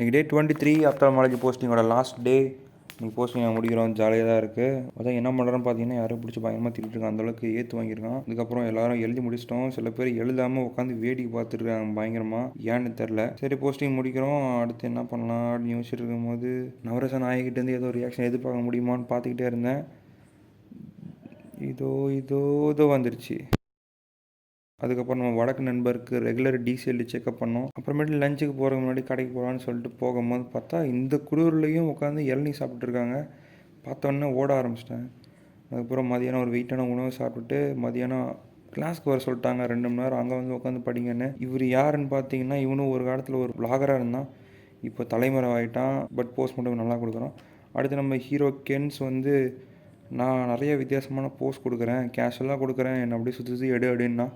இன்றைக்கி டே 23 ஆப்தால்மாலஜி போஸ்டிங்கோட last day. இன்றைக்கி posting முடிக்கிறோம், ஜாலியாக தான் இருக்குது. அதான் என்ன பண்ணுறோன்னு பார்த்தீங்கன்னா, யாரும் பிடிச்சி பயங்கரமாக திட்டிருக்காங்க, அந்தளவுக்கு ஏற்று வாங்கியிருக்கான். அதுக்கப்புறம் எல்லாரும் எழுதி முடிச்சிட்டோம். சில பேர் எழுதாமல் உட்காந்து வேடிக்கை பார்த்துருக்காங்க பயங்கரமாக, ஏன்னு தெரில. சரி போஸ்டிங் முடிக்கிறோம், அடுத்து என்ன பண்ணலாம் அப்படின்னு யோசிச்சுட்டு இருக்கும்போது நவரசன் நாயகிட்டேருந்து ஏதோ ரியாக்ஷன் எதிர்பார்க்க முடியுமான்னு பார்த்துக்கிட்டே இருந்தேன். இதோ வந்துருச்சு. அதுக்கப்புறம் நம்ம வடக்கு நண்பருக்கு ரெகுலர் டிசிஎல் செக்அப் பண்ணோம். அப்புறமேட்டு லஞ்சுக்கு போகிறதுக்கு முன்னாடி கடைக்கு போகலான்னு சொல்லிட்டு போகும்போது பார்த்தா இந்த குளிர்லையும் உட்காந்து இளநீ சாப்பிட்ருக்காங்க. பார்த்தோன்னே ஓட ஆரம்பிச்சிட்டேன். அதுக்கப்புறம் மதியானம் ஒரு வெயிட்டான உணவு சாப்பிட்டுட்டு மதியானம் கிளாஸ்க்கு வர சொல்லிட்டாங்க 2 மணி நேரம் அங்கே வந்து உட்காந்து படிங்கன்னு. இவர் யாருன்னு பார்த்தீங்கன்னா, இவனும் ஒரு காலத்தில் ஒரு விளாகராக இருந்தான். இப்போ தலைமறை ஆகிட்டான். பட் போஸ்ட் மட்டும் நல்லா கொடுக்குறான். அடுத்து நம்ம ஹீரோ கென்ஸ் வந்து நான் நிறைய வித்தியாசமான போஸ்ட் கொடுக்குறேன், கேஷுவலாக கொடுக்குறேன், என்னை அப்படியே சுற்றி எடு அப்படின்னா.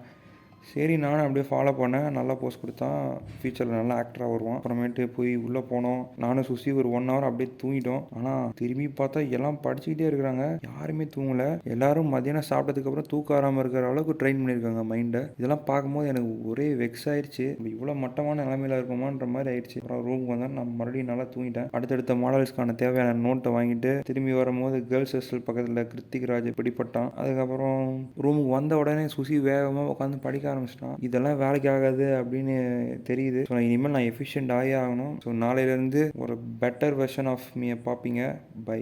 சரி நானும் அப்படியே ஃபாலோ பண்ணேன். நல்லா போஸ்ட் கொடுத்தான். ஃபியூச்சரில் நல்லா ஆக்டராக வருவான். அப்புறமேட்டு போய் உள்ளே போனோம். நானும் சுசி ஒரு 1 ஹவர் அப்படியே தூங்கிட்டோம். ஆனால் திரும்பி பார்த்தா எல்லாம் படிச்சுக்கிட்டே இருக்கிறாங்க, யாருமே தூங்கலை. எல்லாரும் மதியானம் சாப்பிட்டதுக்கப்புறம் தூக்க ஆறாமல் இருக்கிற அளவுக்கு ட்ரெயின் பண்ணியிருக்காங்க மைண்டை. இதெல்லாம் பார்க்கும்போது எனக்கு ஒரே வெக்ஸ் ஆயிடுச்சு. இவ்வளோ மட்டமான நிலைமையில் இருக்குமான்ற மாதிரி ஆயிடுச்சு. அப்புறம் ரூமுக்கு வந்தால் நான் மறுபடியும் நல்லா தூங்கிட்டேன். அடுத்தடுத்த மாடல்ஸ்க்கான தேவையான நோட்டை வாங்கிட்டு திரும்பி வரும்போது கேர்ள்ஸ் ஹாஸ்டல் பக்கத்தில் கிருத்திக்ராஜ் பிடிப்பட்டான். அதுக்கப்புறம் ரூமுக்கு வந்த உடனே சுசி வேகமாக உட்காந்து படிக்க ஆரம்பிச்சிட்டான். இதெல்லாம் வேலைக்கு ஆகாது அப்படின்னு தெரியுது. ஸோ இனிமேல் நான் எஃபிஷியன்ட் ஆகணும். ஸோ நாளையிலேருந்து ஒரு பெட்டர் வெர்ஷன் ஆஃப் மீயை பார்ப்பீங்க. பை.